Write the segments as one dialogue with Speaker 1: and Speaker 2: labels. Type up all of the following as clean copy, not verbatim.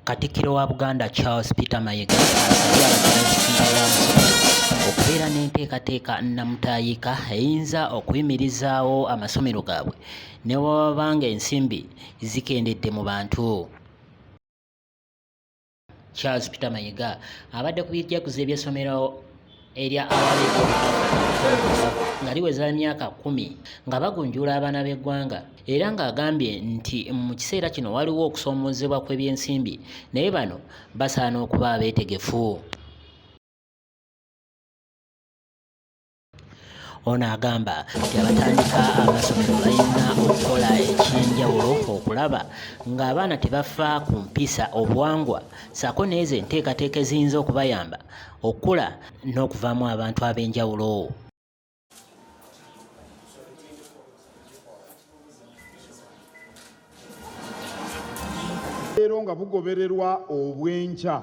Speaker 1: Katikkiro wa Buganda Charles Pater Mayiga asabye abakyala okubeera n'enteekateeka nnamutayiika eyinza okuyimirizaawo amasomero gaabwe ne bw'abanga ensimbi zikendedde mu bantu. Charles Pater Mayiga abadde ku bijjaguzo eby'essomero erya nga liweza emyaka 10 nga bagunjula abaana b'eggwanga, era ng'agambye nti mu kiseera kino waliwo okusoomoozebwa kw'ebyensimbi naye bano basaana okuba abeetegefu. Ono agamba nti abatandika amasomero balina okukola ekyenjawulo okulaba ng'abaana tebafa ku mpisa obuwangwa ssaako n'ezo enteekateeka eziyinza okubayamba okukula n'okuvaamu abantu ab'enjawulo.
Speaker 2: Leero nga bugobererwa obwenkya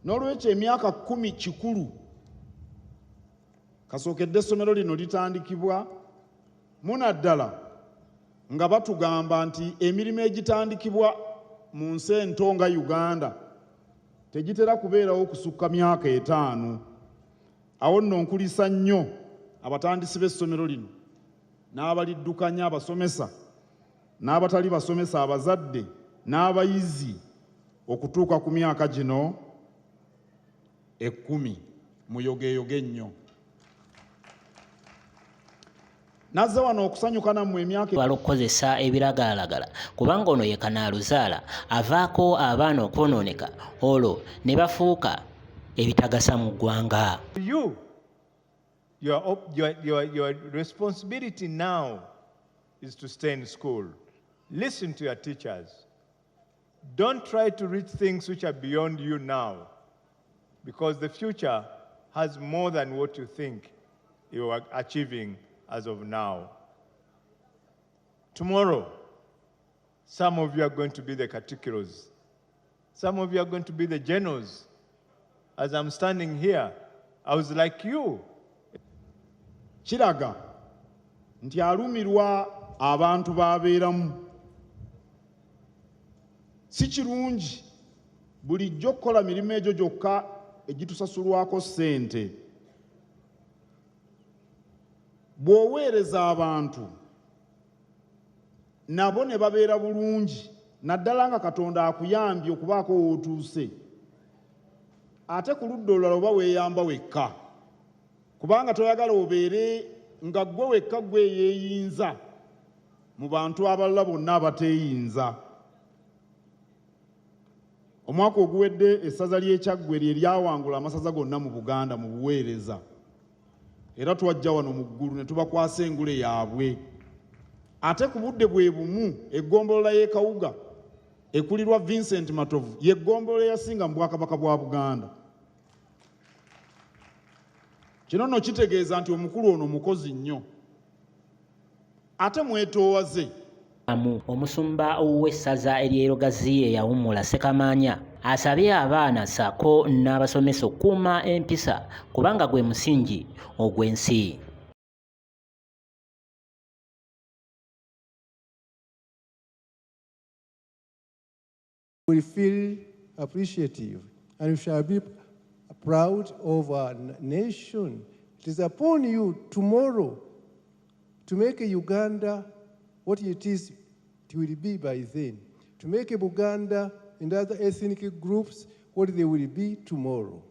Speaker 2: n'olwekyo emyaka 10 kikulu kasookedde essomero lino litandikibwa munaddala nga batugamba nti emirimu egitandikibwa mu nsi ento nga Uganda tegitera kubeerawo kusukka myaka 5. Awo nno nkulisa nnyo abatandisi b'essomero lino n'abaliddukanya abasomesa n'abatali basomesa, abazadde n'abayizi okutuuka ku myaka gino 10. Muyogeyoge nnyo. Nazze wano okusanyuka nammwe emyaka
Speaker 1: okukozesa ebiragalalagala kubanga ono ye kanaaluzaala avaako abaana okwonooneka olwo ne bafuuka ebitagasa mu ggwanga.
Speaker 3: Your responsibility now is to stay in school. Listen to your teachers. Don't try to reach things which are beyond you now, because the future has more than what you think you are achieving as of now. Tomorrow, some of you are going to be the Katikkiros. Some of you are going to be the generals. As I'm standing here, I was like you.
Speaker 2: Kiraga nti alumirwa abantu babeeramu. Si kirungi bulijjo okukola mirimu egyo gyokka egitusasulwako ssente. Bw'oweereza abantu nabo ne babeera bulungi, naddala nga Katonda akuyambye okubaako w'otuuse, ate ku ludda olulala oba weeyamba wekka, kubanga toyagala obeere nga ggwe wekka ggwe yeeyinza mu bantu abalala bonna abateeyinza. Omwaka oguwedde essaza ly'Ekyaggwe lye lyawangula amasaza gonna mu Buganda mu buweereza, era twajja wano mu ggulu ne tubakwasa engule yaabwe. Ate ku budde bwe bumu eggombolola y'e Kawuga ekulirwa Vincent Matovu y'eggombolola eyasinga mu Bwakabaka bwa Buganda. Kino nno kitegeeza nti omukulu ono mukozi nnyo, ate mwetoowaze.
Speaker 1: Omusumba w'essaza ery'Erogazi eyawummula Ssekamaanya asabye abaana ssaako n'abasomesa okukuuma empisa kubanga gwe musingi ogw'ensi.
Speaker 4: We feel appreciative and we shall be proud of our nation. It is upon you tomorrow to make a Uganda what it is, it will be by then. To make a Buganda and other ethnic groups what they will be tomorrow.